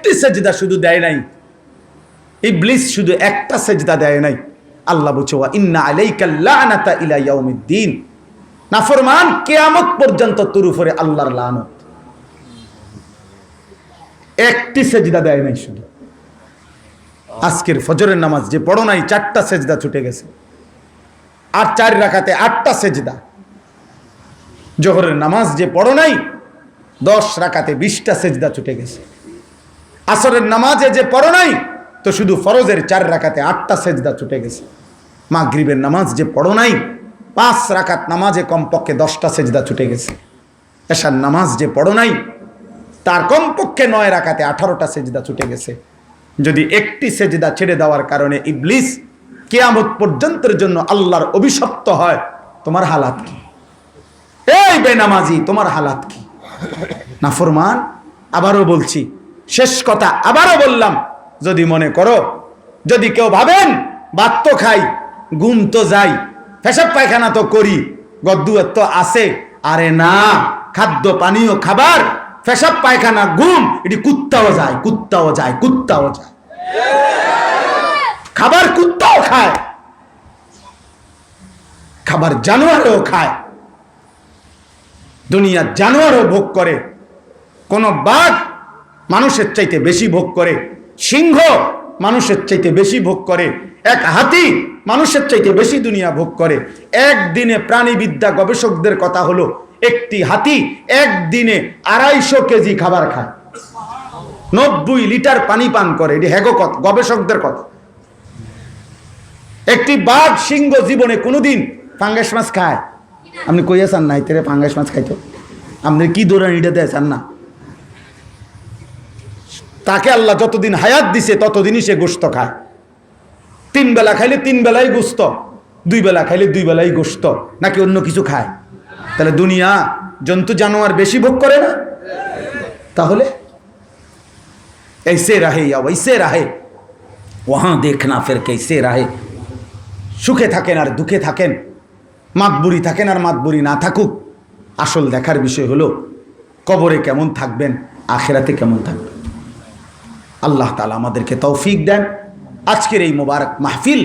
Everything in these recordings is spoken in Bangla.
একটি সেজদা শুধু দেয় নাই, ইবলিস শুধু একটা সেজদা দেয় নাই। আল্লাহ বলছে ওয়া ইন্না আলাইকা লানাতা ইলা ইয়াউমিদ্দিন, নাফরমান কিয়ামত পর্যন্ত তোর উপরে আল্লাহর লানত। একটি সেজদা দেয় নাই শুধু। আজকের ফজরের নামাজ যে পড়ো নাই 4টা সেজদা ছুটে গেছে, আর 4 রাকাতে 8টা সেজদা। জোহরের নামাজ যে পড়ো নাই 10 রাকাতে 20টা সেজদা ছুটে গেছে। আসরের নামাজে যে পড়ো নাই তো শুধু ফরজের 4 রাকাতে 8টা সেজদা ছুটে গেছে। মাগরিবের নামাজ যে পড়ো নাই 5 রাকাত নামাজে কমপক্ষে 10টা সেজদা ছুটে গেছে। এশার নামাজ যে পড়ো নাই তার কমপক্ষে 9 রাকাতে 18টা সেজদা ছুটে গেছে। যদি একটি সেজদা ছেড়ে দেওয়ার কারণে ইবলিস কিয়ামত পর্যন্তের জন্য আল্লাহর অভিশপ্ত হয়, তোমার হালাত কি? এই বেনামাজি, তোমার হালাত কি? নাফরমান, আবারও বলছি, শেষ কথা আবারও বললাম, যদি মনে করো, যদি কেউ ভাবেন ভাত তো খাই, ঘুম তো যাই, পেশাব পায়খানা তো করি, গদ্দুয়ার তো আছে, আরে না, খাদ্য পানীয় খাবার, পেশাব পায়খানা ঘুম, এটি কুত্তাও যায়, কুত্তাও যায়, কুত্তাও যায়। খাবার কুত্তাও খায়, খাবার জানোয়ারও খায়, দুনিয়ার জানোয়ারও ভোগ করে। কোন বাঘ মানুষের চাইতে বেশি ভোগ করে, সিংহ মানুষের চাইতে বেশি ভোগ করে, এক হাতি মানুষের চাইতে বেশি দুনিয়া ভোগ করে। একদিনে প্রাণীবিদ্যা গবেষকদের কথা হলো একটি হাতি একদিনে 250 কেজি খাবার খায়, 90 লিটার পানি পান করে। এটি হেগকথ, গবেষকদের কথা। একটি বাঘ সিংহ জীবনে কোনোদিন পাঙ্গাস মাছ খায়? আপনি কইয়া চান না এতে পাঙ্গাস মাছ খাইতো? আপনি কি দৌড়ানিটা দেয় চান না? তাকে আল্লাহ যতদিন হায়াত দিছে ততদিনই সে গোশত খায়। 3 বেলা খাইলে 3 বেলাই গোশত, 2 বেলা খাইলে 2 বেলাই গোশত, নাকি অন্য কিছু খায়? তাহলে দুনিয়া জন্তু জানোয়ার বেশি ভোগ করে না? তাহলে ऐसे रहे या वैसे रहे, वहां देखना फिर कैसे रहे। সুখে থাকেন আর দুঃখে থাকেন, মাতবুরি থাকেন আর মাতবুরি না থাকুক, আসল দেখার বিষয় হলো কবরে কেমন থাকবেন, আখিরাতে কেমন থাকবেন। আল্লাহ তাআলা আমাদেরকে তৌফিক দেন। আজকের এই মোবারক মাহফিল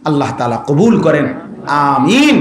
আল্লাহ তাআলা কবুল করেন, আমিন।